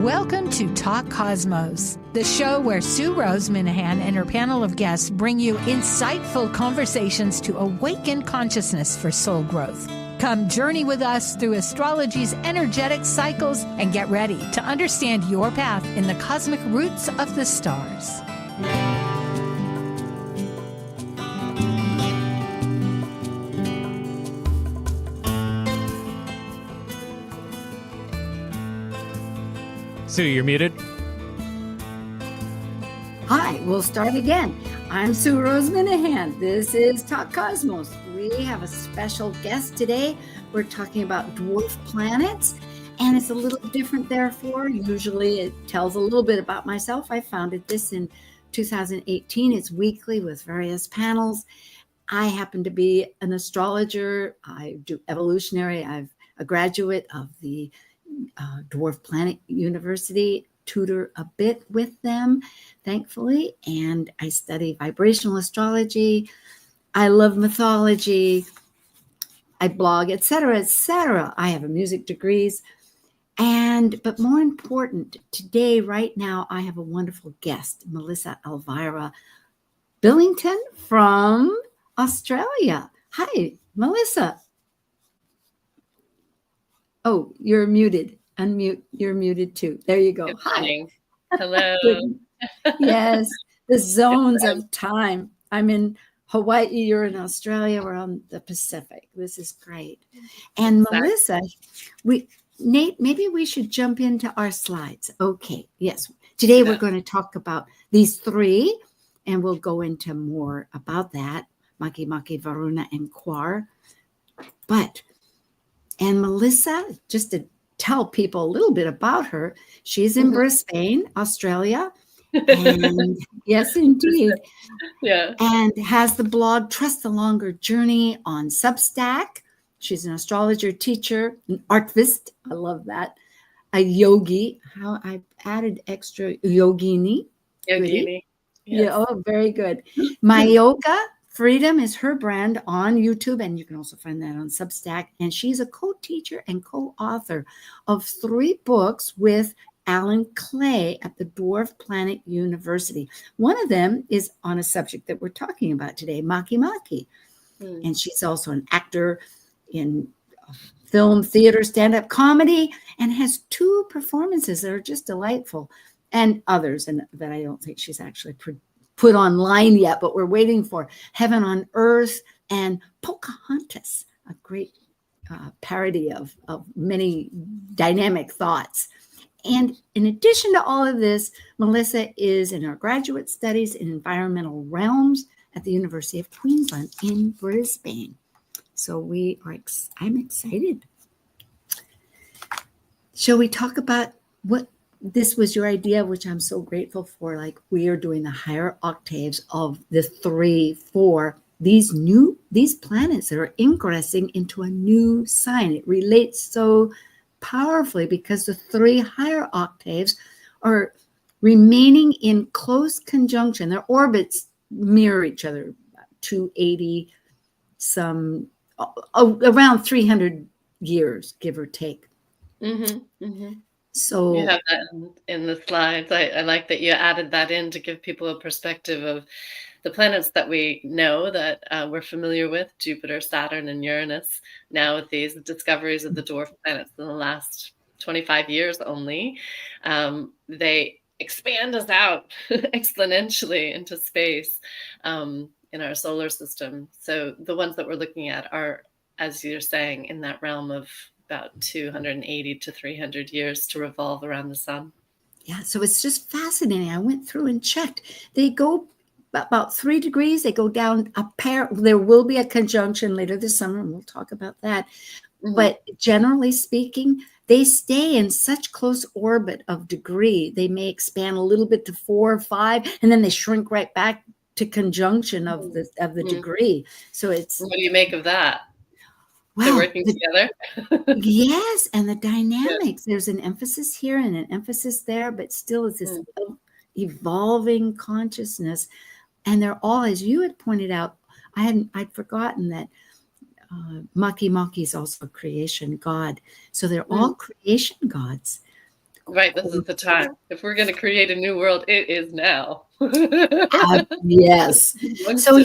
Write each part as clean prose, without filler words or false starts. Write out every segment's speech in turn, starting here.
Welcome to Talk Cosmos, the show where Sue Minahan and her panel of guests bring you insightful conversations to awaken consciousness for soul growth. Come journey with us through astrology's energetic cycles and get ready to understand your path in the cosmic roots of the stars. Sue, you're muted. Hi, we'll start again. I'm Sue Minahan. This is Talk Cosmos. We have a special guest today. We're talking about dwarf planets, and it's a little different therefore. Usually it tells a little bit about myself. I founded this in 2018. It's weekly with various panels. I happen to be an astrologer. I do evolutionary. I'm a graduate of the Dwarf Planet University, tutor a bit with them, thankfully, and I study vibrational astrology. I love mythology. I blog, etc., etc. I have a music degrees, but more important, today, right now, I have a wonderful guest, Melissa Elvira Billington from Australia. Hi, Melissa. Oh, you're muted. Unmute. You're muted too. There you go. Hi. Hello. Yes, the zones of time. I'm in Hawaii. You're in Australia. We're on the Pacific. This is great. And Melissa, Nate, maybe we should jump into our slides. Okay. Yes. Today we're going to talk about these three, and we'll go into more about that. Makemake, Varuna, and Quaoar. And Melissa, just to tell people a little bit about her, she's in Brisbane, Australia. And yes, indeed. Yeah. And has the blog Trust the Longer Journey on Substack. She's an astrologer, teacher, an artist. I love that. A yogi. How I added extra yogini. Yogini. Yes. Yeah, oh, very good. My yoga. Freedom is her brand on YouTube, and you can also find that on Substack. And she's a co-teacher and co-author of 3 books with Alan Clay at the Dwarf Planet University. One of them is on a subject that we're talking about today, Makemake. And she's also an actor in film, theater, stand-up comedy, and has 2 performances that are just delightful, and others and that I don't think she's actually put online yet, but we're waiting for Heaven on Earth and Pocahontas, a great parody of many dynamic thoughts. And in addition to all of this, Melissa is in her graduate studies in environmental realms at the University of Queensland in Brisbane. So I'm excited. Shall we talk about what this was your idea, which I'm so grateful for? Like, we are doing the higher octaves of the 3, 4, these planets that are ingressing into a new sign. It relates so powerfully because the 3 higher octaves are remaining in close conjunction. Their orbits mirror each other, 280, around 300 years, give or take. So you have that in the slides. I like that you added that in to give people a perspective of the planets that we know that we're familiar with, Jupiter, Saturn, and Uranus. Now with these discoveries of the dwarf planets in the last 25 years only, they expand us out exponentially into space in our solar system. So the ones that we're looking at are, as you're saying, in that realm of about 280 to 300 years to revolve around the sun. Yeah, so it's just fascinating. I went through and checked. They go about 3 degrees. They go down a pair. There will be a conjunction later this summer, and we'll talk about that. But generally speaking, they stay in such close orbit of degree. They may expand a little bit to 4 or 5, and then they shrink right back to conjunction of the degree. So it's. What do you make of that? Wow, they're working together. Yes, and the dynamics. There's an emphasis here and an emphasis there, but still it's this evolving consciousness. And they're all, as you had pointed out, I'd forgotten that Makemake is also a creation god. So they're all creation gods. Right, this is the time. If we're going to create a new world, it is now. Yes. So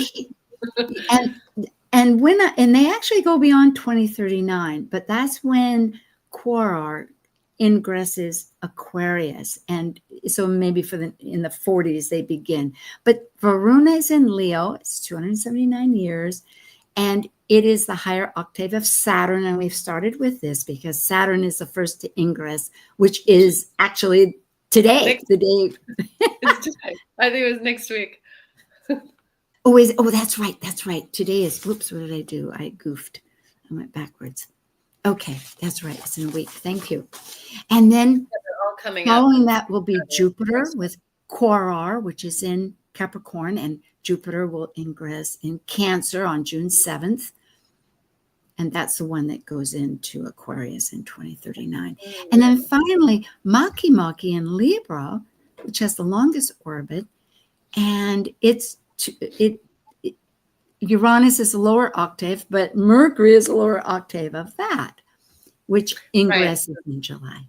and when and they actually go beyond 2039, but that's when Quaoar ingresses Aquarius, and so maybe in the 40s they begin. But Varuna is in Leo. It's 279 years, and it is the higher octave of Saturn. And we've started with this because Saturn is the first to ingress, which is actually today. The day. It's today. I think it was next week. Oh, that's right. That's right. Today is, whoops, what did I do? I goofed. I went backwards. Okay, that's right. It's in a week. Thank you. And then all coming following that will be Jupiter with Quaoar, which is in Capricorn, and Jupiter will ingress in Cancer on June 7th. And that's the one that goes into Aquarius in 2039. And then finally, Makemake in Libra, which has the longest orbit, and Uranus is a lower octave, but Mercury is a lower octave of that, which ingresses in July.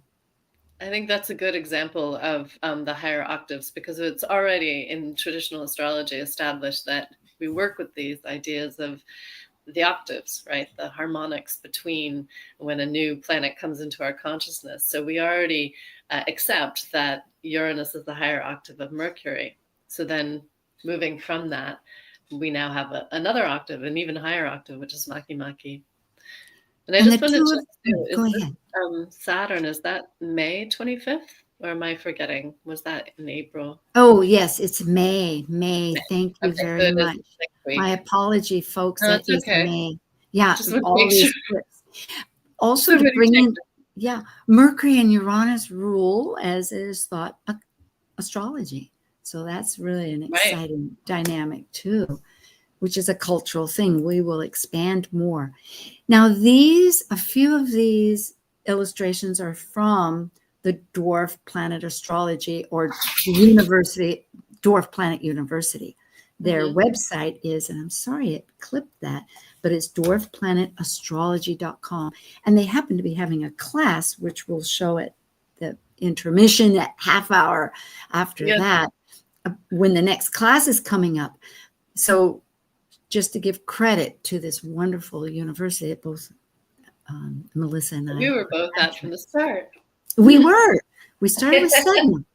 I think that's a good example of the higher octaves, because it's already in traditional astrology established that we work with these ideas of the octaves, right? The harmonics between when a new planet comes into our consciousness. So we already accept that Uranus is the higher octave of Mercury. So then moving from that, we now have another octave, an even higher octave, which is Makemake. And I just wanted to go ahead. Saturn, is that May 25th? Or am I forgetting? Was that in April? Oh, yes, it's May. Thank you very much. My apology, folks. No, it's okay. May. Yeah, all these also to bring in, Mercury and Uranus rule, as is thought, astrology. So that's really an exciting dynamic too, which is a cultural thing. We will expand more. Now, a few of these illustrations are from the Dwarf Planet Astrology, or the University, Dwarf Planet University. Their website is, and I'm sorry it clipped that, but it's dwarfplanetastrology.com. And they happen to be having a class, which we'll show at the intermission at half hour after that, when the next class is coming up. So just to give credit to this wonderful university that both Melissa and I. We were both at from the start. We were. We started with Sedna.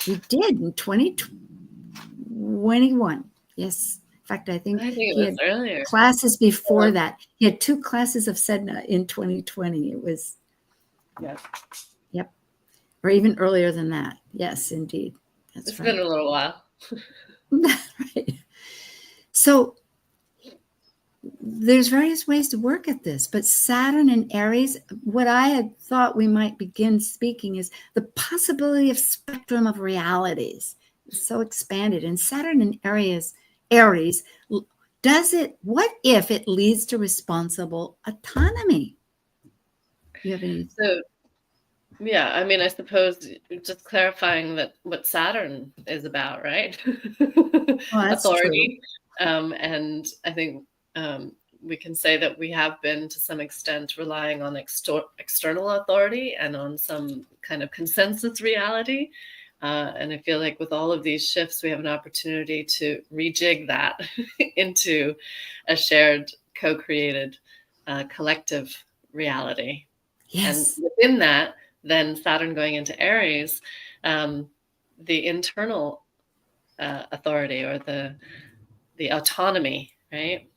We did in 2021. Yes. In fact, I think it was earlier. Classes before that. He had 2 classes of Sedna in 2020. It was. Yep. Or even earlier than that. Yes, indeed. It's been a little while. Right. So there's various ways to work at this, but Saturn and Aries, what I had thought we might begin speaking is the possibility of spectrum of realities. It's so expanded. And Saturn and Aries, what if it leads to responsible autonomy? You have any? So, yeah, I mean, I suppose just clarifying that what Saturn is about, right? Authority. And I think we can say that we have been, to some extent, relying on external authority and on some kind of consensus reality. And I feel like with all of these shifts, we have an opportunity to rejig that into a shared, co-created, collective reality. Yes. And within that, then Saturn going into Aries, the internal authority, or the autonomy, right?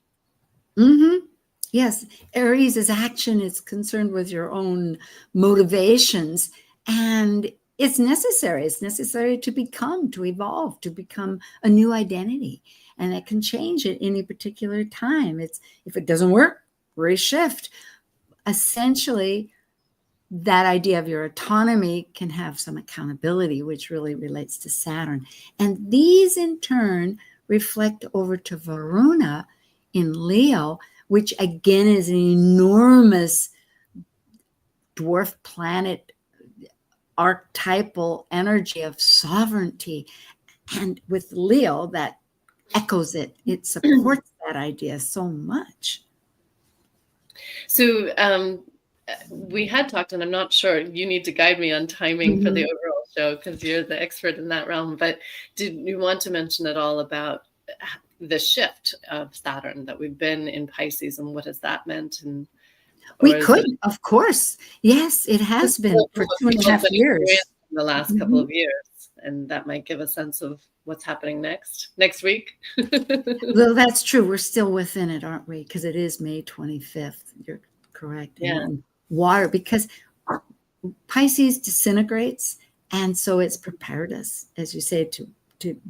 Mm-hmm. Yes. Aries is action. It's concerned with your own motivations, and it's necessary. It's necessary to evolve, to become a new identity. And it can change at any particular time. If it doesn't work, reshift. Essentially, that idea of your autonomy can have some accountability, which really relates to Saturn. And these in turn reflect over to Varuna in Leo, which again is an enormous dwarf planet archetypal energy of sovereignty. And with Leo, that echoes it. It supports that idea so much. So we had talked, and I'm not sure, you need to guide me on timing for the overall show because you're the expert in that realm, but did you want to mention at all about the shift of Saturn, that we've been in Pisces, and what has that meant? And we could, of course. Yes, it has been for 2.5 years. In the last couple of years, and that might give a sense of what's happening next week. Well, that's true. We're still within it, aren't we? Because it is May 25th. You're correct. Yeah. And water, because Pisces disintegrates, and so it's prepared us, as you say, to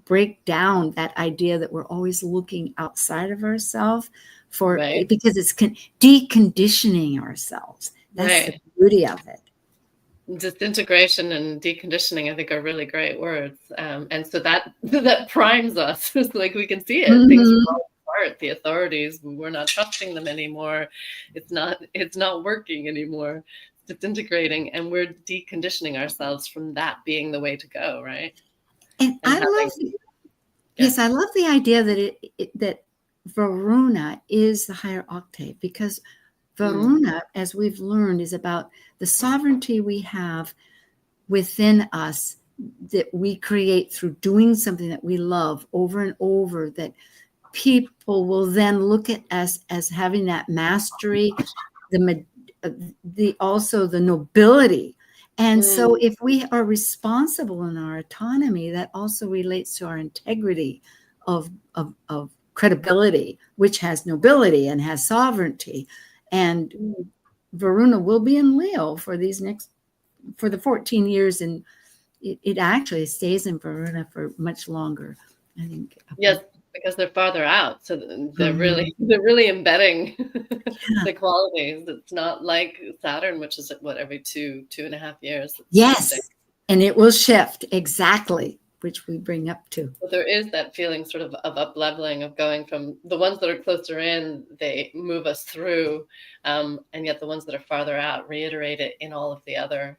break down that idea that we're always looking outside of ourselves for, because it's deconditioning ourselves. That's the beauty of it. Disintegration and deconditioning, I think, are really great words, and so that primes us. Like, we can see it. Things fall apart. The authorities, we're not trusting them anymore. It's not working anymore. It's disintegrating, and we're deconditioning ourselves from that being the way to go, right? And I love the idea that that Varuna is the higher octave, because Varuna, as we've learned, is about the sovereignty we have within us that we create through doing something that we love over and over, that people will then look at us as having that mastery, also the nobility. And so if we are responsible in our autonomy, that also relates to our integrity of credibility, which has nobility and has sovereignty. And Varuna will be in Leo for the 14 years, and it actually stays in Varuna for much longer, I think. Yes, because they're farther out, so they're really embedding the qualities. It's not like Saturn, which is every 2.5 years. Yes, and it will shift, exactly, which we bring up to. But there is that feeling sort of up-leveling, of going from the ones that are closer in, they move us through, and yet the ones that are farther out reiterate it in all of the other,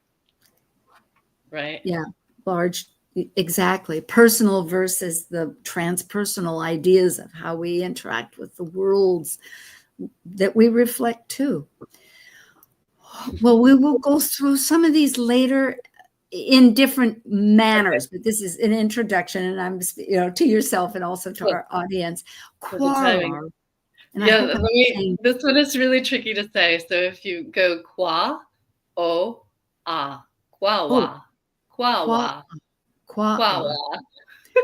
right? Yeah, large, exactly. Personal versus the transpersonal ideas of how we interact with the worlds that we reflect too. Well, we will go through some of these later in different manners, but this is an introduction, and I'm, to yourself and also to our audience. Quaoar. This one is really tricky to say. So if you go Quaoar, Quaoar, Quaoar, Quaoar.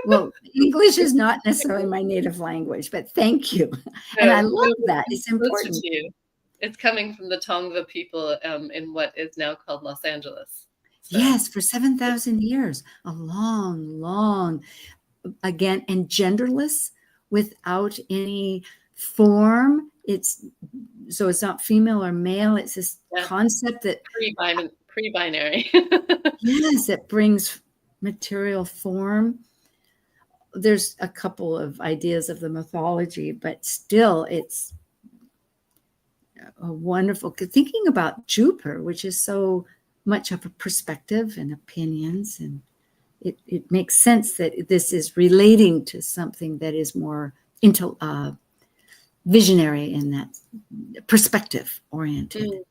Well, English is not necessarily my native language, but thank you. And I love that. It's important. It's coming from the Tongva people in what is now called Los Angeles. So. Yes, for 7,000 years, a long, again, and genderless, without any form. It's not female or male. It's this concept that pre-binary. Yes, it brings material form. There's a couple of ideas of the mythology, but still, it's a wonderful. Thinking about Jupiter, which is so much of a perspective and opinions, and it makes sense that this is relating to something that is more visionary in that perspective oriented.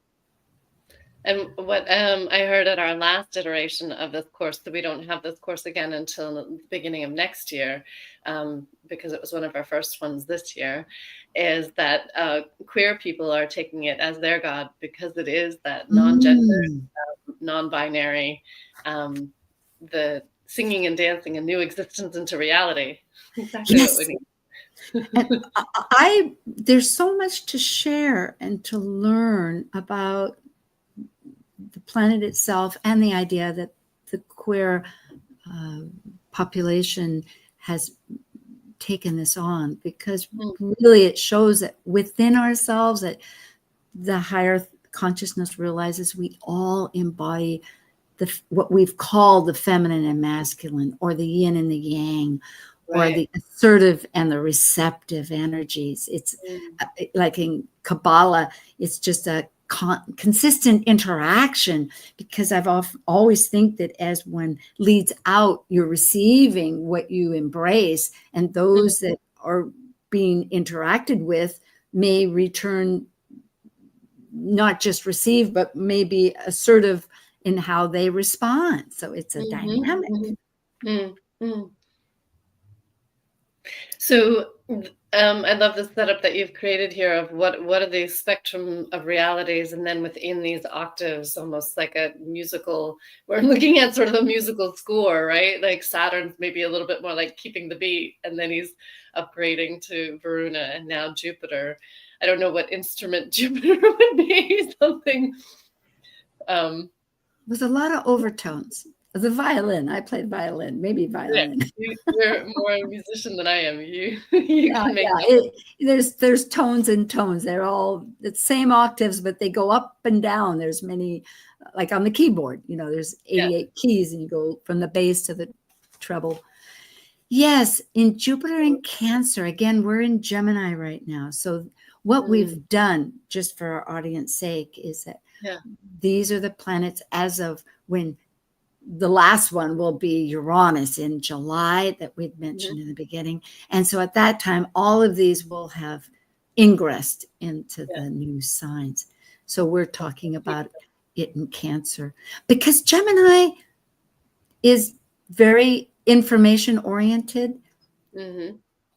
And what I heard at our last iteration of this course, that we don't have this course again until the beginning of next year, because it was one of our first ones this year, is that queer people are taking it as their God, because it is that non-gender, non-binary, the singing and dancing a new existence into reality. Exactly what we need. And there's so much to share and to learn about the planet itself, and the idea that the queer population has taken this on, because really it shows that within ourselves, that the higher consciousness realizes we all embody what we've called the feminine and masculine, or the yin and the yang, or the assertive and the receptive energies. It's like in Kabbalah, it's just a consistent interaction, because I've always think that as one leads out, you're receiving what you embrace, and those that are being interacted with may return not just receive, but maybe assertive in how they respond. So it's a dynamic. So I love the setup that you've created here of what are the spectrum of realities, and then within these octaves, almost like a musical, we're looking at sort of a musical score, right? Like Saturn's maybe a little bit more like keeping the beat, and then he's upgrading to Varuna, and now Jupiter. I don't know what instrument Jupiter would be, something. With a lot of overtones. The violin. I played violin, maybe violin. Yeah, you're more a musician than I am. You can make there's tones and tones. They're all the same octaves, but they go up and down. There's many, like on the keyboard, there's 88 keys, and you go from the bass to the treble. Yes, in Jupiter and Cancer, again, we're in Gemini right now. So what we've done, just for our audience sake, is that these are the planets as of when the last one will be Uranus in July that we'd mentioned in the beginning. And so at that time, all of these will have ingressed into the new signs. So we're talking about it in Cancer, because Gemini is very information oriented.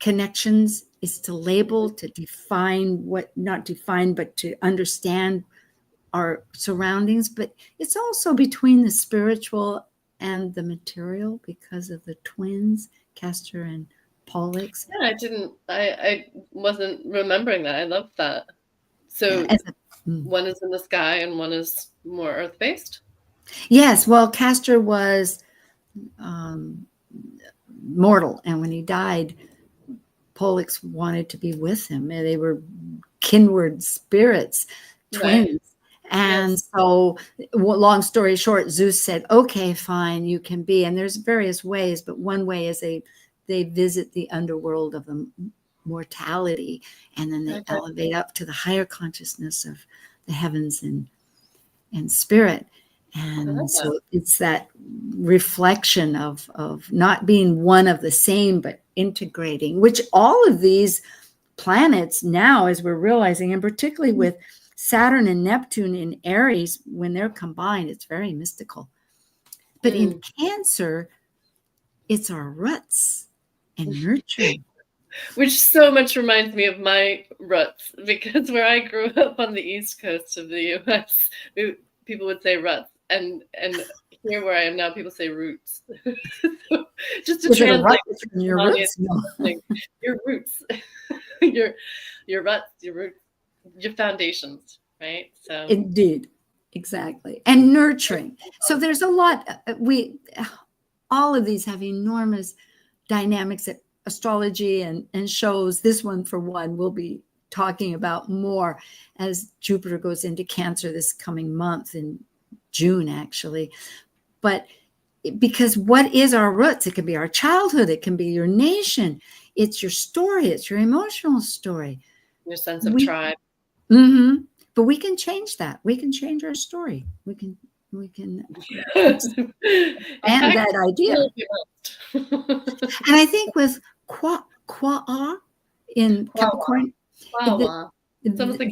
Connections is to label, to define not define, but to understand our surroundings, but it's also between the spiritual and the material because of the twins, Castor and Pollux. Yeah, I wasn't remembering that. I love that. So one is in the sky and one is more earth-based? Yes, well, Castor was mortal, and when he died, Pollux wanted to be with him, and they were kindred spirits, twins. Right. And so, long story short, Zeus said, okay, fine, you can be. And there's various ways, but one way is they visit the underworld of the mortality, and then they elevate up to the higher consciousness of the heavens and spirit. And so it's that reflection of not being one of the same, but integrating, which all of these planets now, as we're realizing, and particularly with Saturn and Neptune in Aries, when they're combined, it's very mystical. But in Cancer, it's our roots and nurturing. Which so much reminds me of my roots, because where I grew up on the East Coast of the U.S., people would say roots. And here where I am now, people say roots. So just to translate your roots, your roots, your roots, your roots, your foundations, right? So indeed, exactly, and nurturing. So there's a lot. All of these have enormous dynamics that astrology and shows. This one, for one, we'll be talking about more as Jupiter goes into Cancer this coming month in June, actually. But because what is our roots? It can be our childhood. It can be your nation. It's your story. It's your emotional story. Your sense of tribe. But we can change that. We can change our story. We can expand that idea. And I think with Quaoar in Capricorn,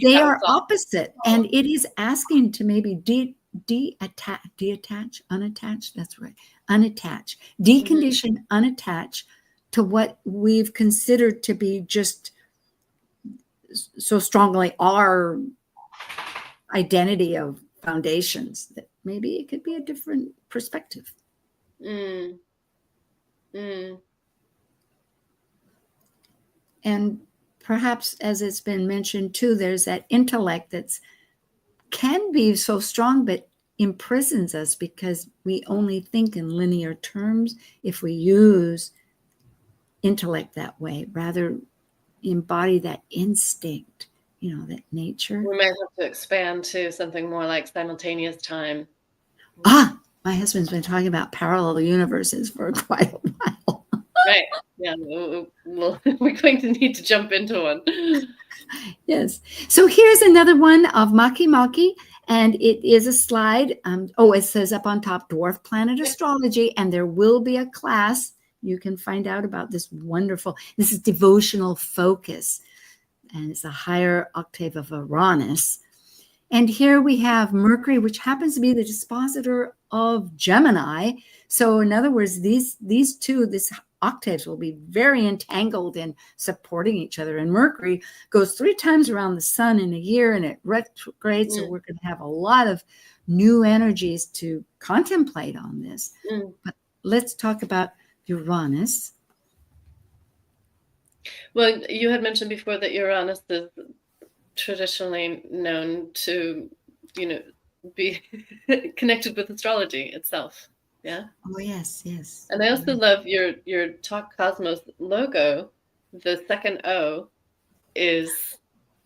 they are opposite. And it is asking to maybe unattach, that's right, unattach, decondition, unattach to what we've considered to be just so strongly our identity of foundations, that maybe it could be a different perspective. And perhaps, as it's been mentioned too, there's that intellect that's can be so strong, but imprisons us because we only think in linear terms. If we use intellect that way, rather embody that instinct, that nature. We might have to expand to something more like simultaneous time. My husband's been talking about parallel universes for quite a while. Right. Yeah. We're going to need to jump into one. Yes. So here's another one of Makemake, and it is a slide. It says up on top, Dwarf Planet Astrology, and there will be a class. You can find out about this this is devotional focus, and it's a higher octave of Uranus. And here we have Mercury, which happens to be the dispositor of Gemini. So in other words, these two, this octaves will be very entangled in supporting each other. And Mercury goes 3 times around the sun in a year, and it retrogrades. So we're going to have a lot of new energies to contemplate on this. But let's talk about Uranus. Well, you had mentioned before that Uranus is traditionally known to, be connected with astrology itself. Yeah. Oh, yes, yes. And I also love your Talk Cosmos logo. The second O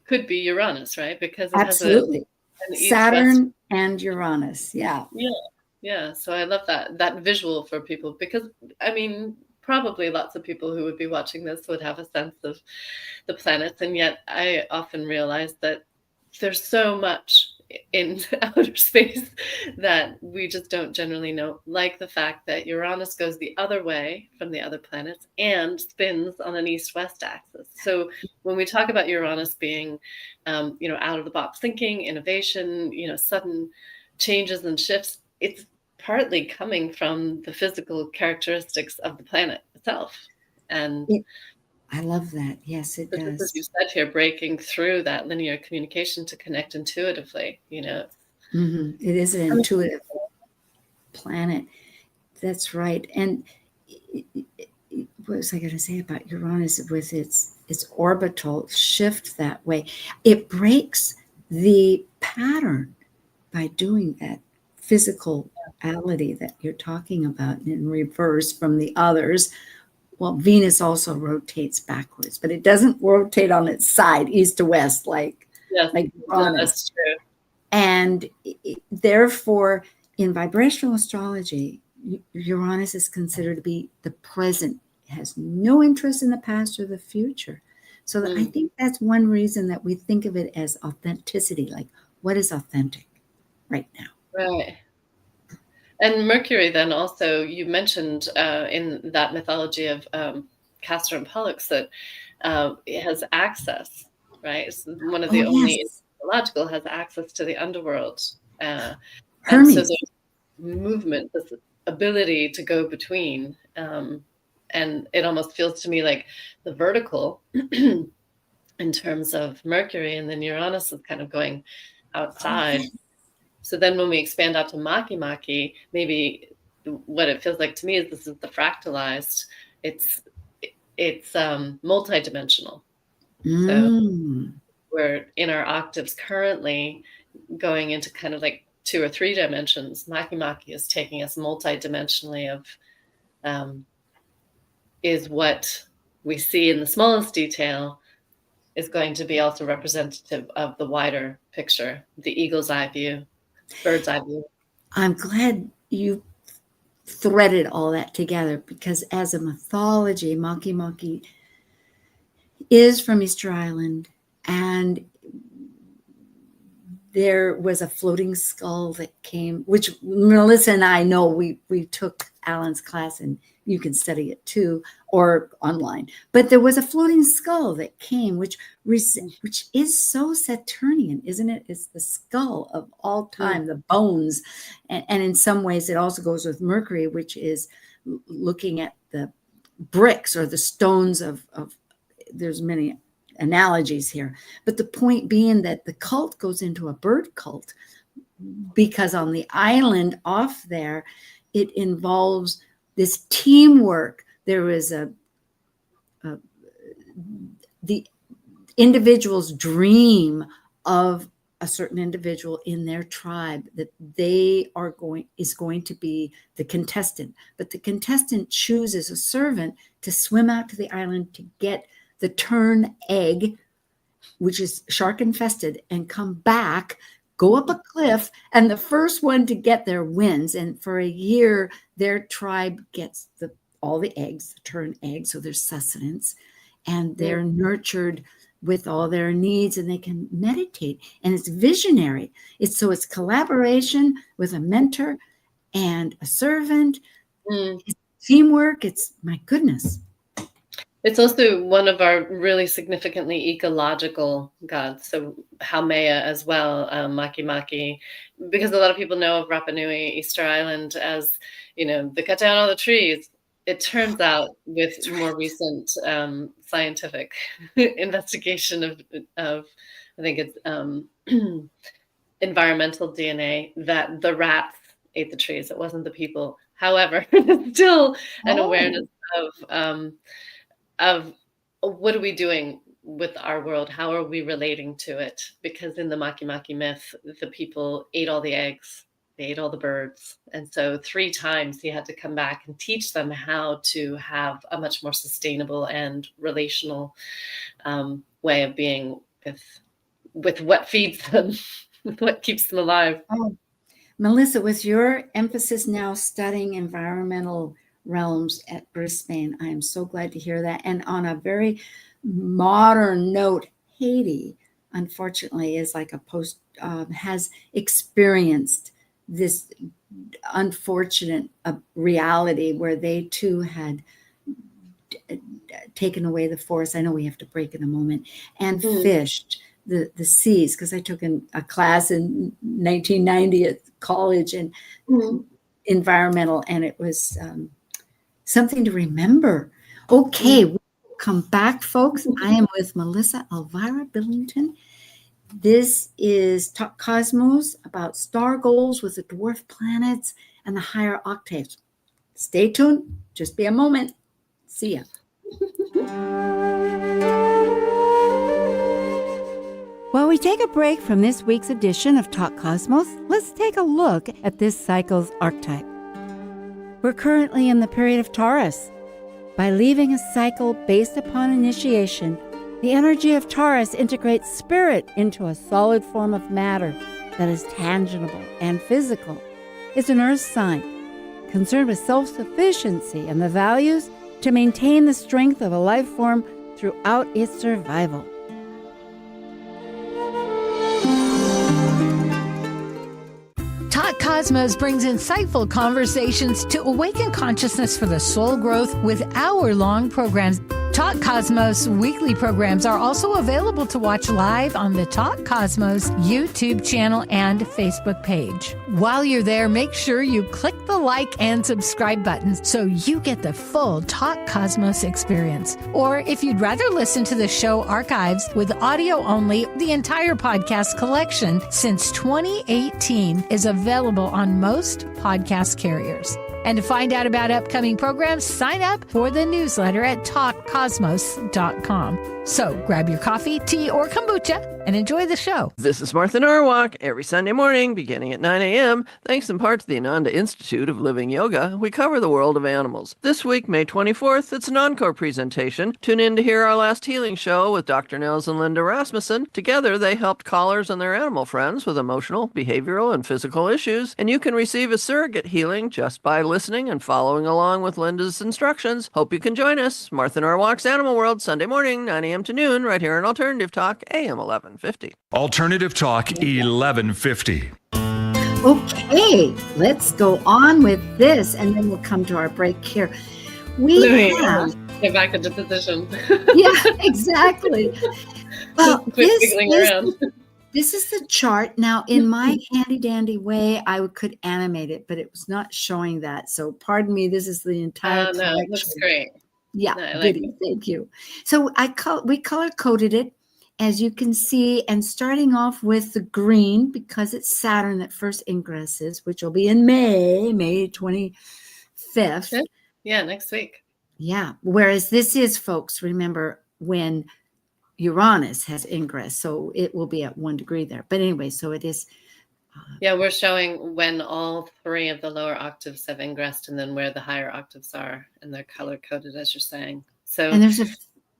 could be Uranus, right? Because it absolutely has an Saturn and Uranus. Yeah. Yeah. So I love that visual for people, because I mean, probably lots of people who would be watching this would have a sense of the planets, and yet I often realize that there's so much in outer space that we just don't generally know, like the fact that Uranus goes the other way from the other planets and spins on an east-west axis. So when we talk about Uranus being, out of the box thinking, innovation, sudden changes and shifts, it's partly coming from the physical characteristics of the planet itself. And I love that. Yes, it does. As you said here, breaking through that linear communication to connect intuitively, It is an intuitive planet. That's right. And what was I going to say about Uranus with its orbital shift that way? It breaks the pattern by doing that physicality that you're talking about in reverse from the others. Well, Venus also rotates backwards, but it doesn't rotate on its side, east to west, like Uranus. That's true. And therefore, in vibrational astrology, Uranus is considered to be the present. It has no interest in the past or the future. So I think that's one reason that we think of it as authenticity, like what is authentic right now. Right. And Mercury then also, you mentioned in that mythology of Castor and Pollux that it has access, right? It's one of the only astrological has access to the underworld. And so there's movement, this ability to go between. And it almost feels to me like the vertical in terms of Mercury, and then Uranus is kind of going outside. So then when we expand out to Makemake, maybe what it feels like to me is this is the fractalized. It's multidimensional. So we're in our octaves currently going into kind of like 2 or 3 dimensions. Makemake is taking us multidimensionally of is what we see in the smallest detail is going to be also representative of the wider picture, the eagle's eye view. Bird's eye view. I'm glad you threaded all that together, because as a mythology, Makemake is from Easter Island, and there was a floating skull that came, which Melissa and I know we took Alan's class, and you can study it too, or online. But there was a floating skull that came, which is so Saturnian, isn't it? It's the skull of all time, the bones. And in some ways, it also goes with Mercury, which is looking at the bricks or the stones of there's many analogies here. But the point being that the cult goes into a bird cult, because on the island off there, it involves this teamwork. There is the individual's dream of a certain individual in their tribe that is going to be the contestant. But the contestant chooses a servant to swim out to the island to get the tern egg, which is shark infested, and come back, go up a cliff, and the first one to get there wins. And for a year, their tribe gets all the eggs, the tern eggs, so there's sustenance, and they're nurtured with all their needs, and they can meditate. And it's visionary. It's collaboration with a mentor and a servant. It's teamwork. It's, my goodness. It's also one of our really significantly ecological gods. So Haumea as well, Makemake, because a lot of people know of Rapa Nui, Easter Island, as, they cut down all the trees. It turns out, with more recent scientific investigation of I think it's environmental DNA, that the rats ate the trees. It wasn't the people. However, still an awareness of what are we doing with our world? How are we relating to it? Because in the Makemake myth, the people ate all the eggs, they ate all the birds. And so 3 times he had to come back and teach them how to have a much more sustainable and relational way of being with what feeds them, with what keeps them alive. Oh, Melissa, with your emphasis now studying environmental realms at Brisbane, I am so glad to hear that. And on a very modern note, Haiti, unfortunately, is like has experienced this unfortunate reality where they too had taken away the forest. I know we have to break in a moment, and fished the seas, because I took a class in 1990 at college and environmental, and it was something to remember. Okay, we'll come back, folks. I am with Melissa Elvira Billington. This is Talk Cosmos, about star goals with the dwarf planets and the higher octaves. Stay tuned. Just be a moment. See ya. While we take a break from this week's edition of Talk Cosmos, let's take a look at this cycle's archetype. We're currently in the period of Taurus. By leaving a cycle based upon initiation, the energy of Taurus integrates spirit into a solid form of matter that is tangible and physical. It's an earth sign, concerned with self-sufficiency and the values to maintain the strength of a life form throughout its survival. Talk Cosmos brings insightful conversations to awaken consciousness for the soul growth with hour-long programs. Talk Cosmos weekly programs are also available to watch live on the Talk Cosmos YouTube channel and Facebook page. While you're there, make sure you click the like and subscribe buttons so you get the full Talk Cosmos experience. Or if you'd rather listen to the show archives with audio only, the entire podcast collection since 2018 is available on most podcast carriers. And to find out about upcoming programs, sign up for the newsletter at talkcosmos.com. So grab your coffee, tea, or kombucha and enjoy the show. This is Martha Norwalk. Every Sunday morning, beginning at 9 a.m., thanks in part to the Ananda Institute of Living Yoga, we cover the world of animals. This week, May 24th, it's an encore presentation. Tune in to hear our last healing show with Dr. Nels and Linda Rasmussen. Together, they helped callers and their animal friends with emotional, behavioral, and physical issues, and you can receive a surrogate healing just by listening and following along with Linda's instructions. Hope you can join us. Martha Norwalk's Animal World, Sunday morning, 9 a.m. to noon, right here on Alternative Talk, AM 1150. Alternative Talk 1150. Okay, let's go on with this, and then we'll come to our break here. Get back into position. Yeah, exactly. Well, around. This is the chart. Now, in my handy dandy way, I could animate it, but it was not showing that. So pardon me, this is the entire collection. No, it looks great. Yeah, no, I like goody. Thank you. So we color-coded it, as you can see, and starting off with the green, because it's Saturn that first ingresses, which will be in May 25th. Yeah, next week. Yeah, whereas this is, folks, remember, when Uranus has ingress, so it will be at 1 degree there. But anyway, so it is. Yeah, we're showing when all 3 of the lower octaves have ingressed, and then where the higher octaves are, and they're color coded, as you're saying. So, and there's a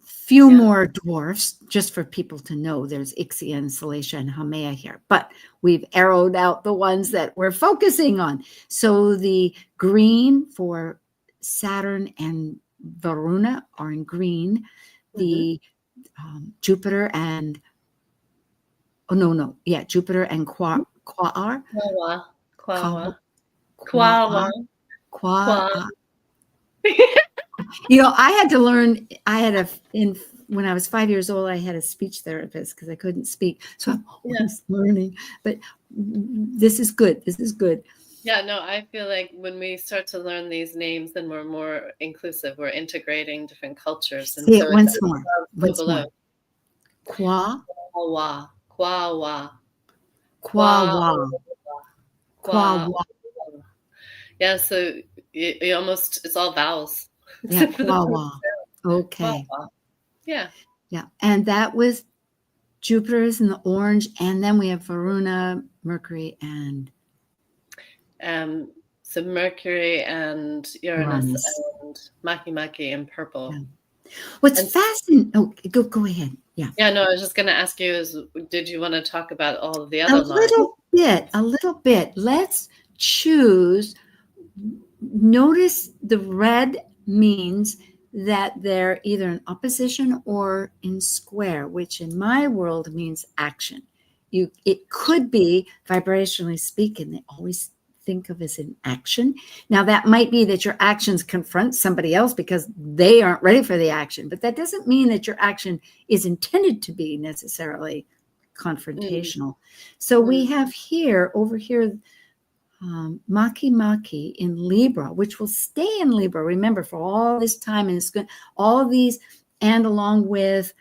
few more dwarfs, just for people to know. There's Ixion, Salacia, and Haumea here, but we've arrowed out the ones that we're focusing on. So the green for Saturn and Varuna are in green. The Jupiter and Jupiter and Quaoar. Quaoar. I had to learn. When I was 5 years old, I had a speech therapist because I couldn't speak. So I'm always learning. But this is good. This is good. Yeah, no, I feel like when we start to learn these names, then we're more inclusive. We're integrating different cultures. And Say so it once more. Once below. more. Quaoar. Quaoar. Quaoar. Quaoar. Yeah, so you almost, it's all vowels. Yeah, Quaoar. Okay. Quaoar. Yeah. Yeah. And that was Jupiter is in the orange. And then we have Varuna, Mercury, and so Mercury and Uranus and Makemake in purple. Yeah. What's fascinating? Oh, go ahead. Yeah. Yeah, no, I was just going to ask you did you want to talk about all of the other lines? A little bit. Let's choose. Notice the red means that they're either in opposition or in square, which in my world means action. It could be, vibrationally speaking, they always think of as an action. Now, that might be that your actions confront somebody else because they aren't ready for the action, but that doesn't mean that your action is intended to be necessarily confrontational. So we have over here, Makemake in Libra, which will stay in Libra, remember, for all this time. And it's good, all of these, and along with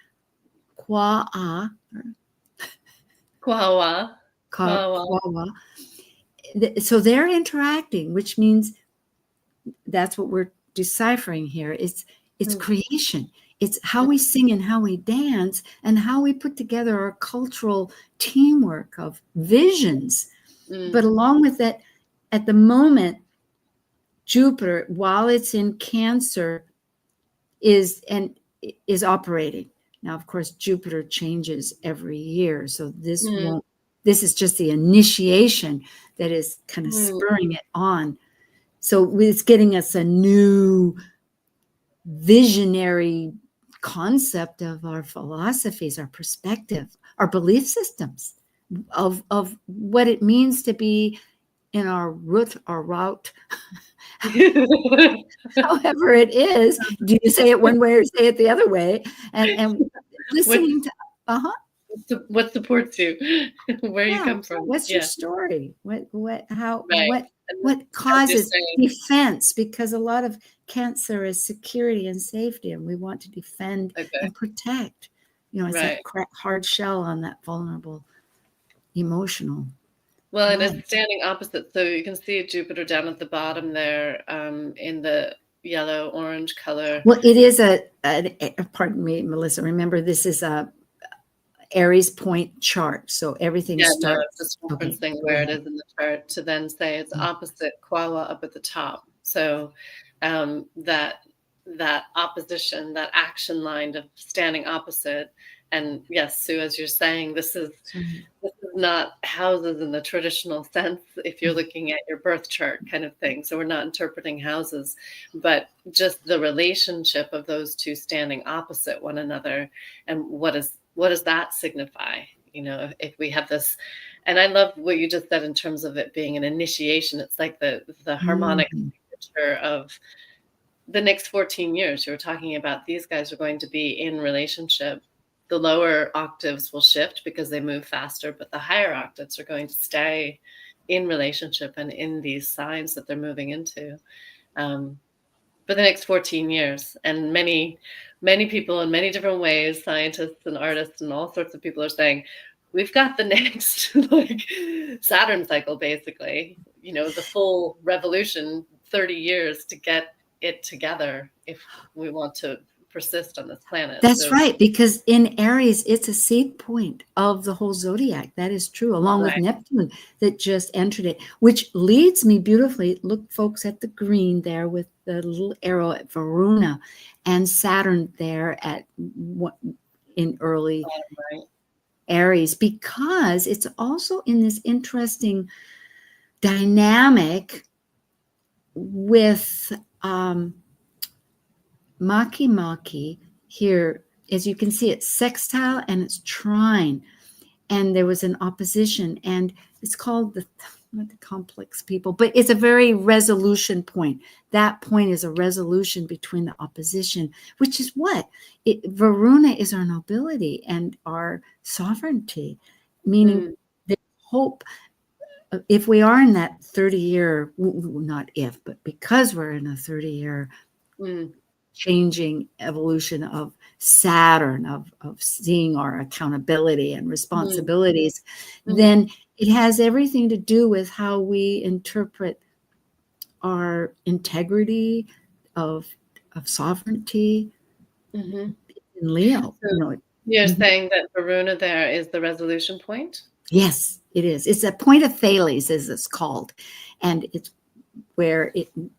Quaoar. So they're interacting, which means that's what we're deciphering here. It's creation. It's how we sing and how we dance and how we put together our cultural teamwork of visions. But along with that, at the moment, Jupiter, while it's in Cancer, is operating. Now, of course, Jupiter changes every year. So this is just the initiation that is kind of spurring it on. So it's getting us a new visionary concept of our philosophies, our perspective, our belief systems of what it means to be in our route, however it is. Do you say it one way or say it the other way? And listening to what supports you, where you come from. What's your story? What causes defense? Because a lot of Cancer is security and safety, and we want to defend and protect. It's that hard shell on that vulnerable, emotional. Well, and it's standing opposite. So you can see Jupiter down at the bottom there, in the yellow-orange color. Well, it is pardon me, Melissa. Remember, this is a Aries point chart, so everything starts. Just referencing where it is in the chart to then say it's opposite Quaoar up at the top. So that opposition, that action line of standing opposite. And yes, Sue, as you're saying, this is not houses in the traditional sense if you're looking at your birth chart kind of thing. So we're not interpreting houses, but just the relationship of those two standing opposite one another. And what does that signify? If we have this, and I love what you just said in terms of it being an initiation. It's like the harmonic signature of the next 14 years. You were talking about these guys are going to be in relationship. The lower octaves will shift because they move faster, but the higher octaves are going to stay in relationship and in these signs that they're moving into for the next 14 years. And many, many people in many different ways, scientists and artists and all sorts of people are saying, we've got the next Saturn cycle, basically, the full revolution, 30 years to get it together if we want to persist on this planet. That's right, because in Aries, it's a seed point of the whole zodiac. That is true, along with Neptune that just entered it, which leads me beautifully. Look, folks, at the green there with the little arrow at Varuna, and Saturn there in early Aries, because it's also in this interesting dynamic with Makemake here. As you can see, it's sextile and it's trine, and there was an opposition, and it's called not the complex people, but it's a very resolution point. That point is a resolution between the opposition, which is what? Varuna is our nobility and our sovereignty, meaning the hope. If we are in that 30-year, not if, but because we're in a 30-year changing evolution of Saturn, of seeing our accountability and responsibilities, then it has everything to do with how we interpret our integrity of sovereignty in Leo. So you're saying that Varuna there is the resolution point? Yes, it is. It's a point of Thales, as it's called. And it's where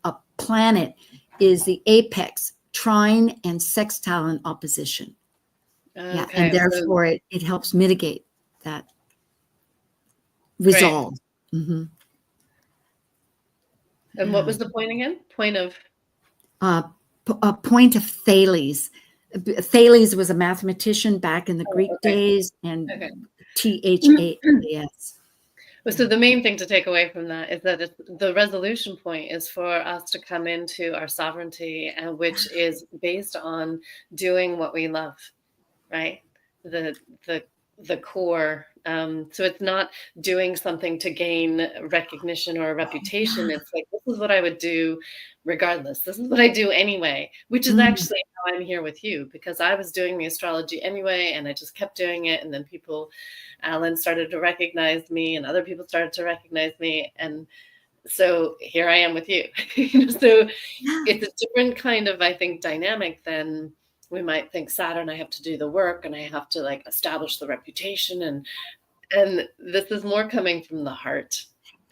a planet is the apex, trine and sextile in opposition. Yeah, and therefore it helps mitigate that resolve. And what was the point again? Point of? A point of Thales. Thales was a mathematician back in the Greek days, and THALES. So the main thing to take away from that is that the resolution point is for us to come into our sovereignty, and which is based on doing what we love, right? The core. So it's not doing something to gain recognition or a reputation. It's like, this is what I would do regardless. This is what I do anyway, which is actually how I'm here with you, because I was doing the astrology anyway, and I just kept doing it. And then Alan started to recognize me, and other people started to recognize me. And so here I am with you. So it's a different kind of, I think, dynamic than we might think Saturn, I have to do the work and I have to like establish the reputation. And this is more coming from the heart.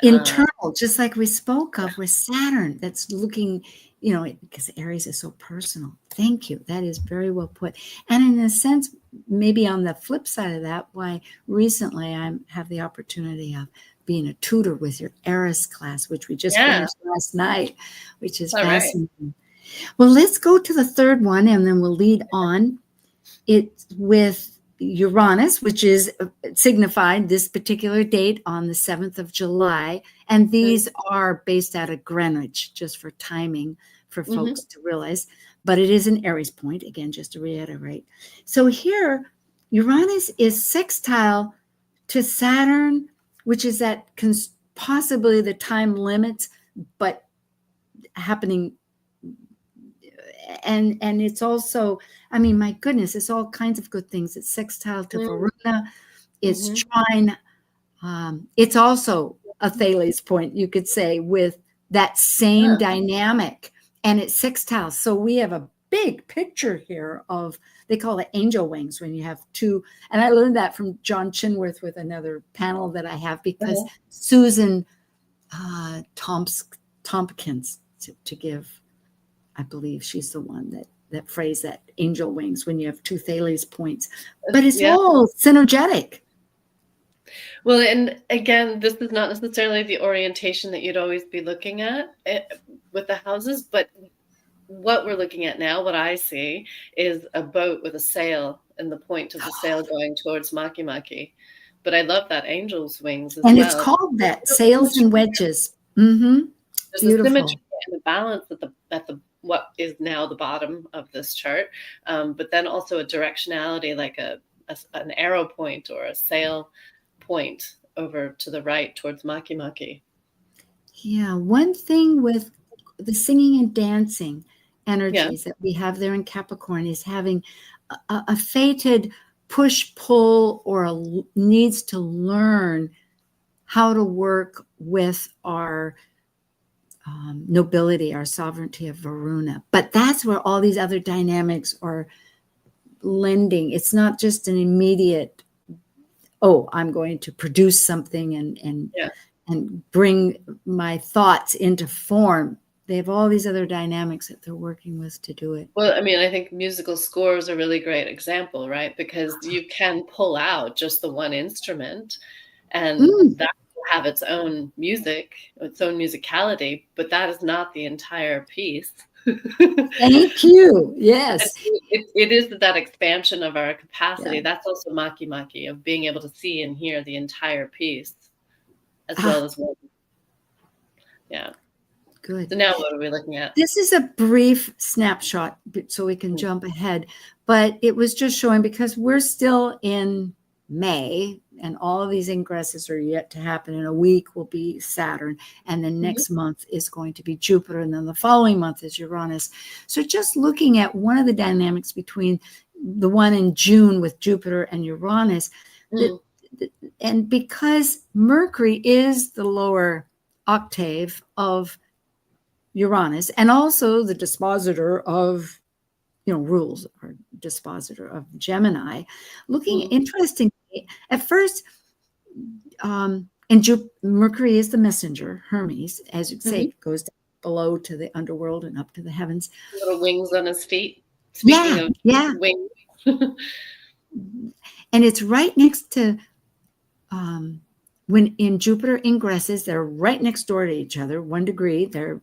Internal, just like we spoke of with Saturn, that's looking, because Aries is so personal. Thank you. That is very well put. And in a sense, maybe on the flip side of that, why recently I have the opportunity of being a tutor with your Eris class, which we just finished last night, which is fascinating. Right. Well, let's go to the third one, and then we'll lead on. It's with Uranus, which is signified this particular date on the 7th of July. And these are based out of Greenwich, just for timing for folks to realize. But it is an Aries point, again, just to reiterate. So here, Uranus is sextile to Saturn, which is at possibly the time limits, but happening. And it's also, I mean, my goodness, it's all kinds of good things. It's sextile to Varuna. It's trine. It's also a Thales point, you could say, with that same dynamic. And it's sextile. So we have a big picture here of, they call it angel wings when you have two. And I learned that from John Chinworth with another panel that I have, because Susan Tompkins, to give, I believe she's the one that phrased that angel wings when you have two Thales points. But it's all synergetic. Well, and again, this is not necessarily the orientation that you'd always be looking at with the houses, but what we're looking at now, what I see, is a boat with a sail, and the point of the sail going towards Makemake. But I love that angel's wings as well. And it's called that, sails and wedges. There's beautiful. A symmetry and a balance at the what is now the bottom of this chart, but then also a directionality, like an arrow point or a sail point over to the right towards Makemake. Yeah, one thing with the singing and dancing energies that we have there in Capricorn is having a fated push-pull, or needs to learn how to work with our nobility, our sovereignty of Varuna. But that's where all these other dynamics are lending. It's not just an immediate, I'm going to produce something and bring my thoughts into form. They have all these other dynamics that they're working with to do it. Well, I mean, I think musical score is a really great example, right? Because you can pull out just the one instrument, and that will have its own music, its own musicality, but that is not the entire piece. Thank you. Yes. It is that expansion of our capacity. That's also Makemake, of being able to see and hear the entire piece, as well as one Yeah. Good. So now what are we looking at? This is a brief snapshot so we can jump ahead, but it was just showing because we're still in May and all of these ingresses are yet to happen. In a week will be Saturn, and then next month is going to be Jupiter, and then the following month is Uranus. So just looking at one of the dynamics between the one in June with Jupiter and Uranus, and because Mercury is the lower octave of Uranus, and also the dispositor of, rules, or dispositor of Gemini, looking interestingly at first, and Mercury is the messenger, Hermes, as you say, goes below to the underworld and up to the heavens. Little wings on his feet. Speaking of wings. And it's right next to, when in Jupiter ingresses, they're right next door to each other, 1 degree, they're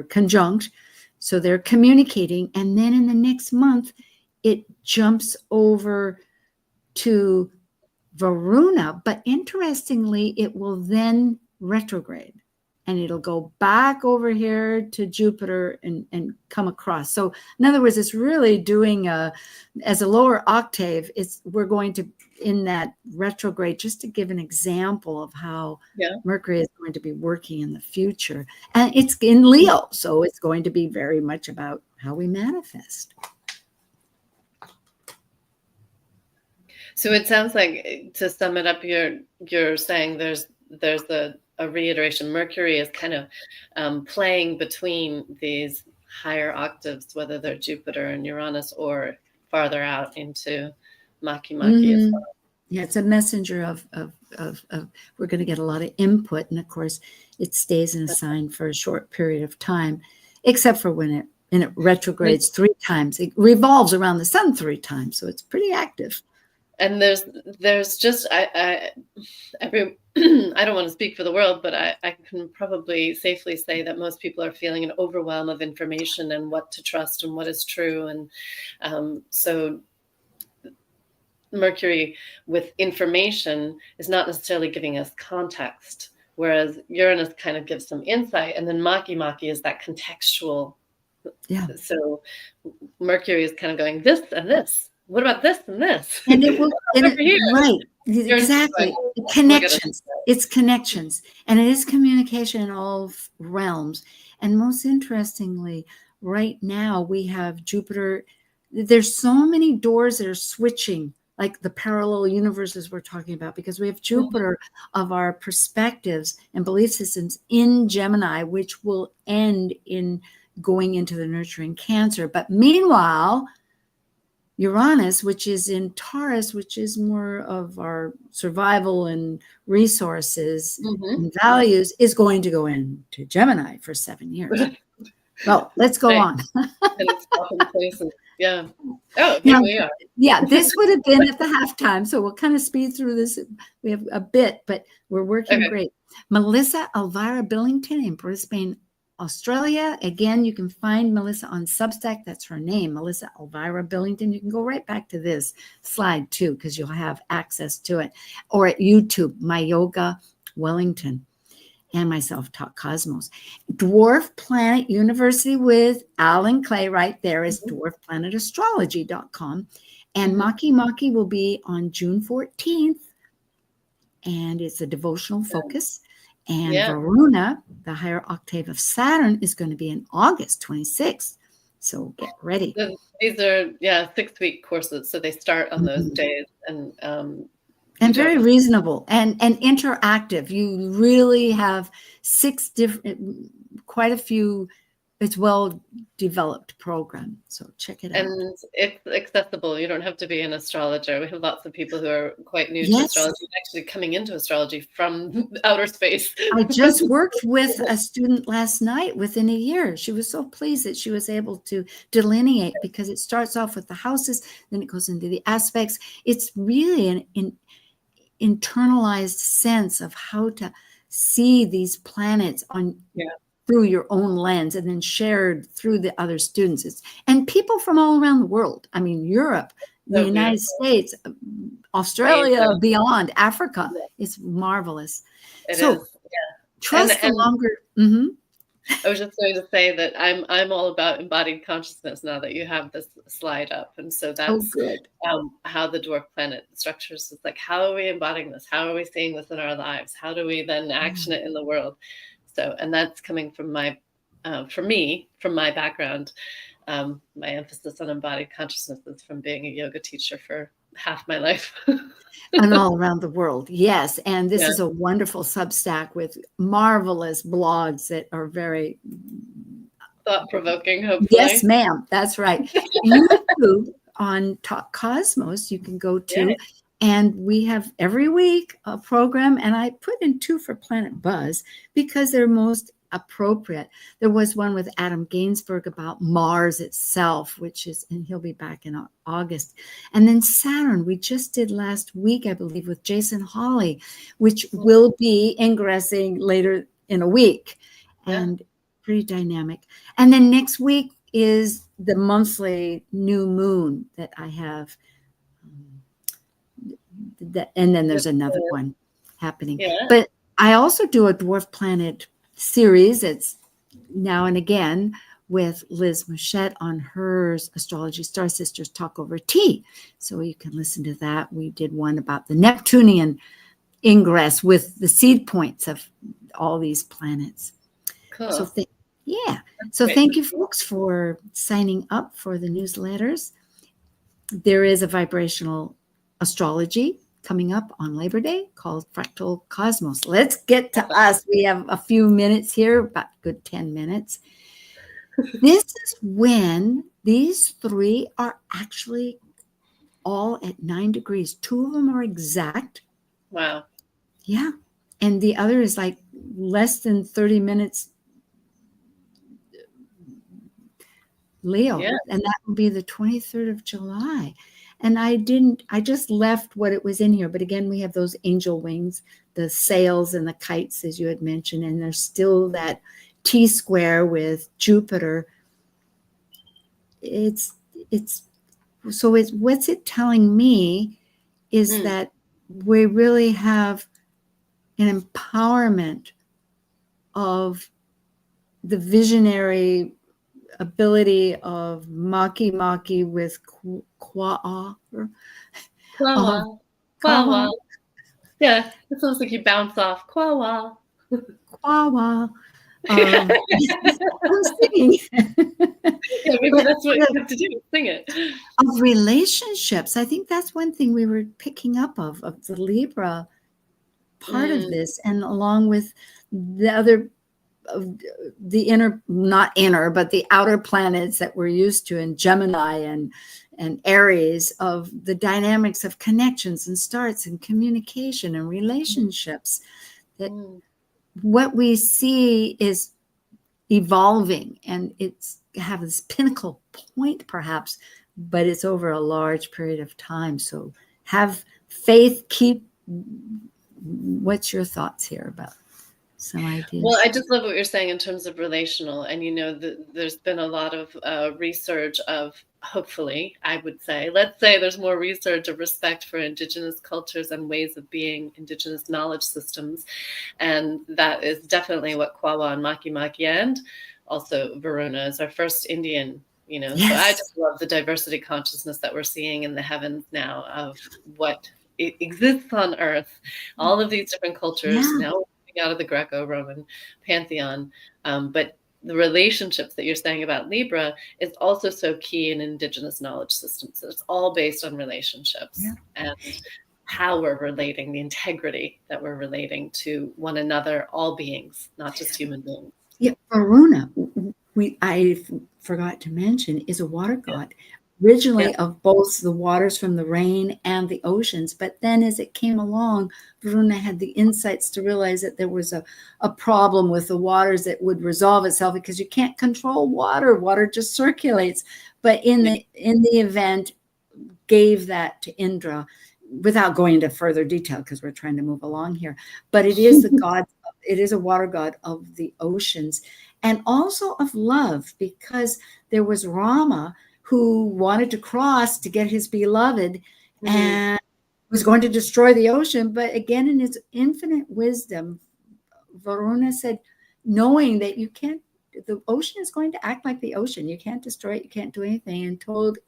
conjunct, so they're communicating. And then in the next month, it jumps over to Varuna. But interestingly, it will then retrograde, and it'll go back over here to Jupiter and come across. So in other words, it's really doing as a lower octave, we're going to, in that retrograde, just to give an example of how Mercury is going to be working in the future. And it's in Leo, so it's going to be very much about how we manifest. So it sounds like, to sum it up, you're saying there's a reiteration. Mercury is kind of playing between these higher octaves, whether they're Jupiter and Uranus or farther out into Makemake as well. Yeah, it's a messenger of we're going to get a lot of input, and of course it stays in a sign for a short period of time, except for when it retrogrades 3 times. It revolves around the sun 3 times, so it's pretty active. And there's just I don't want to speak for the world, but I can probably safely say that most people are feeling an overwhelm of information and what to trust and what is true. And so Mercury with information is not necessarily giving us context, whereas Uranus kind of gives some insight, and then Makemake is that contextual. Yeah. So Mercury is kind of going, this and this. What about this and this? And it will, right, exactly. Connections. It's connections. And it is communication in all realms. And most interestingly, right now we have Jupiter. There's so many doors that are switching, like the parallel universes we're talking about, because we have Jupiter of our perspectives and belief systems in Gemini, which will end in going into the nurturing Cancer. But meanwhile, Uranus, which is in Taurus, which is more of our survival and resources and values, is going to go into Gemini for 7 years. Well, let's go on. And it's often places. Yeah. Oh, here we are. Yeah, this would have been at the halftime, so we'll kind of speed through this. We have a bit, but we're working great. Melissa Elvira Billington in Brisbane, Australia. Again, you can find Melissa on Substack. That's her name, Melissa Elvira Billington. You can go right back to this slide too, because you'll have access to it. Or at YouTube, My Yoga Wellington, and myself, Talk Cosmos. Dwarf Planet University with Alan Clay right there is dwarfplanetastrology.com. And Makemake will be on June 14th. And it's a devotional focus. And Varuna, the higher octave of Saturn, is going to be in August 26th. So get ready. These are 6-week courses, so they start on those days, and very reasonable and interactive. You really have 6 different, quite a few. It's well developed program, so check it out. And it's accessible. You don't have to be an astrologer. We have lots of people who are quite new to astrology, actually coming into astrology from outer space. I just worked with a student last night within a year. She was so pleased that she was able to delineate, because it starts off with the houses, then it goes into the aspects. It's really an internalized sense of how to see these planets on through your own lens, and then shared through the other students. And people from all around the world. I mean, Europe, the United States, Australia, beyond, Africa. It's marvelous. It is. Trust the and longer. I was just going to say that I'm all about embodied consciousness now that you have this slide up, and so Oh, that's good. how the dwarf planet structures. It's like, how are we embodying this? How are we seeing this in our lives? How do we then action it in the world? So, and that's coming from my, for me, from my background. My emphasis on embodied consciousness is from being a yoga teacher for half my life. And all around the world. Yes. And this Yeah. is a wonderful Substack with marvelous blogs that are very Thought-provoking, hopefully. Yes, ma'am. That's right. YouTube on Talk Cosmos, you can go to. Yeah. And we have every week a program. And I put in 2 for Planet Buzz because they're most appropriate. There was one with Adam Gainsbourg about Mars itself, which is, and he'll be back in August. And then Saturn, we just did last week, I believe, with Jason Hawley, which will be ingressing later in a week. And pretty dynamic. And then next week is the monthly new moon that I have. And then there's another one happening. Yeah. But I also do a dwarf planet series. It's now and again with Liz Mouchette on hers Astrology Star Sisters Talk Over Tea. So you can listen to that. We did one about the Neptunian ingress with the seed points of all these planets. Cool. So thank you folks for signing up for the newsletters. There is a vibrational astrology coming up on Labor Day called Fractal Cosmos. Let's get to us. We have a few minutes here, about a good 10 minutes. This is when these 3 are actually all at 9 degrees. 2 of them are exact. Wow. Yeah. And the other is like less than 30 minutes Leo. Yeah. And that will be the 23rd of July. And I just left what it was in here. But again, we have those angel wings, the sails and the kites, as you had mentioned. And there's still that T-square with Jupiter. What's it telling me is that we really have an empowerment of the visionary ability of Makemake with Quaoar. Quaoar. Yeah, it sounds like you bounce off. Quaoar. Quaoar. I'm singing. Yeah, maybe that's what you have to do. Sing it. Of relationships. I think that's one thing we were picking up of the Libra part of this, and along with the other of the but the outer planets that we're used to in Gemini and Aries, of the dynamics of connections and starts and communication and relationships, that what we see is evolving, and it's have this pinnacle point perhaps, but it's over a large period of time. So have faith. What's your thoughts here about some ideas? Well, I just love what you're saying in terms of relational. And, there's been a lot of research of, hopefully, I would say, let's say there's more research of respect for indigenous cultures and ways of being, indigenous knowledge systems. And that is definitely what Quaoar and Makemake, and also Varuna is our first Indian, Yes. So I just love the diversity consciousness that we're seeing in the heavens now of what exists on Earth. All of these different cultures now out of the Greco-Roman pantheon, but the relationships that you're saying about Libra is also so key in indigenous knowledge systems. So it's all based on relationships and how we're relating, the integrity that we're relating to one another, all beings, not just human beings. Yeah, Varuna, I forgot to mention, is a water god. Originally of both the waters from the rain and the oceans. But then as it came along, Varuna had the insights to realize that there was a problem with the waters that would resolve itself, because you can't control water. Water just circulates. But in the event, gave that to Indra, without going into further detail because we're trying to move along here. But it is the god, it is a water god of the oceans and also of love, because there was Rama who wanted to cross to get his beloved and was going to destroy the ocean. But again, in his infinite wisdom, Varuna said, knowing that you can't, the ocean is going to act like the ocean. You can't destroy it. You can't do anything. And told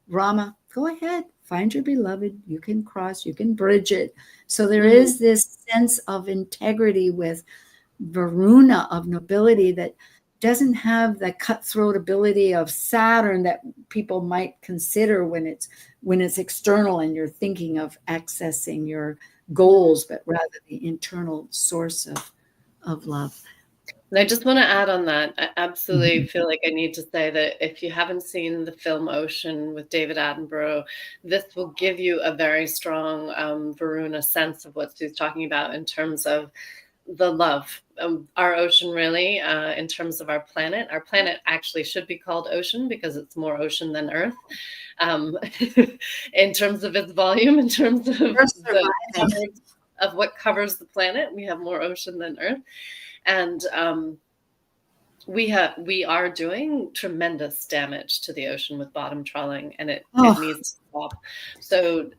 Rama, go ahead, find your beloved. You can cross, you can bridge it. So there is this sense of integrity with Varuna, of nobility, that doesn't have the cutthroat ability of Saturn that people might consider when it's external and you're thinking of accessing your goals, but rather the internal source of love. And I just want to add on that. I absolutely feel like I need to say that if you haven't seen the film Ocean with David Attenborough, this will give you a very strong Varuna sense of what Sue's talking about in terms of the love. Our ocean, really, in terms of our planet. Our planet actually should be called ocean because it's more ocean than Earth. In terms of its volume, in terms of of what covers the planet, we have more ocean than Earth. And we are doing tremendous damage to the ocean with bottom trawling, and it needs to stop. So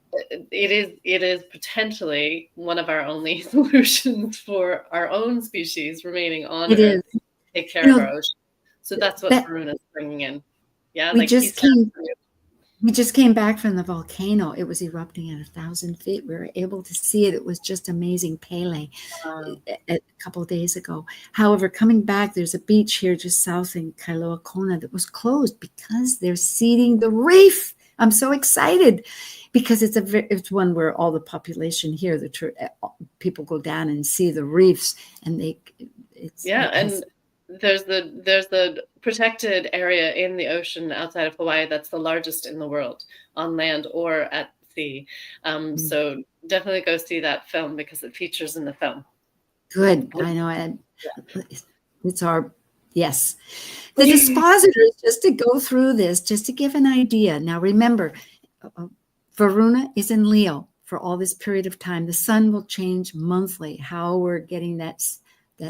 it is potentially one of our only solutions for our own species remaining on Earth to take care of our ocean. So that's what Varuna is bringing in. Yeah, we just came back from the volcano. It was erupting at 1,000 feet. We were able to see it. It was just amazing. Pele, a couple of days ago. However, coming back, there's a beach here just south in Kailoa Kona that was closed because they're seeding the reef. I'm so excited because it's one where all the population here, people go down and see the reefs, and there's the protected area in the ocean outside of Hawaii that's the largest in the world, on land or at sea. So definitely go see that film because it features in the film. Good. I know. It's our, yes. The dispositors, just to go through this, just to give an idea. Now, remember, Varuna is in Leo for all this period of time. The sun will change monthly. How we're getting that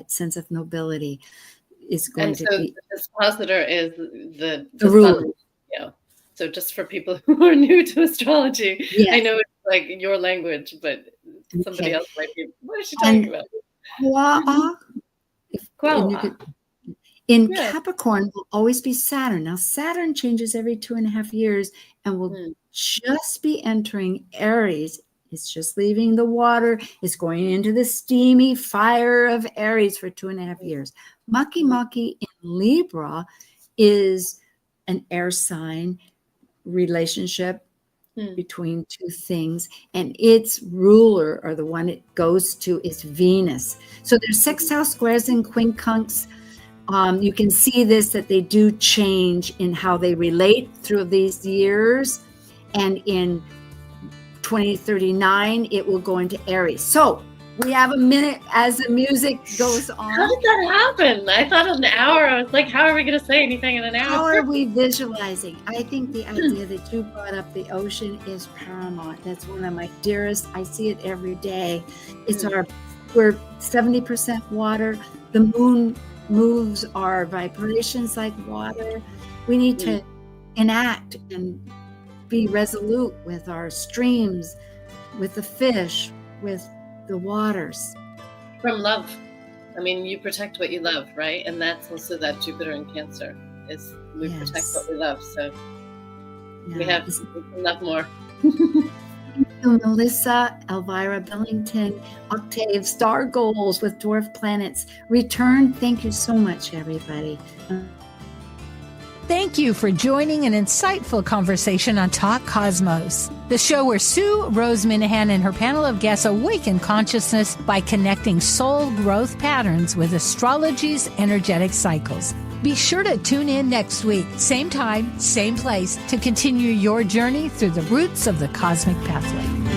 sense of nobility is going to be. The dispositor is the ruler. Sun, so just for people who are new to astrology, I know it's like your language, but somebody else might be, what is she talking about? Quaoar. In Capricorn will always be Saturn. Now Saturn changes every 2.5 years and will just be entering Aries. It's just leaving the water. It's going into the steamy fire of Aries for 2.5 years. Makemake in Libra is an air sign relationship between two things. And its ruler, or the one it goes to, is Venus. So there's sextile squares and quincunx. You can see this, that they do change in how they relate through these years. And in 2039, it will go into Aries. So we have a minute as the music goes on. How did that happen? I thought an hour. I was like, how are we going to say anything in an hour? How are we visualizing? I think the idea that you brought up, the ocean, is paramount. That's one of my dearest. I see it every day. It's we're 70% water. The moon moves our vibrations like water. We need to enact and be resolute with our streams, with the fish, with the waters. From love. I mean, you protect what you love, right? And that's also that Jupiter in Cancer is we protect what we love. So we have enough more. Thank you, Melissa, Elvira Billington, Octave Stargoals with Dwarf Planets. Return. Thank you so much, everybody. Thank you for joining an insightful conversation on Talk Cosmos, the show where Sue Minahan and her panel of guests awaken consciousness by connecting soul growth patterns with astrology's energetic cycles. Be sure to tune in next week, same time, same place, to continue your journey through the roots of the cosmic pathway.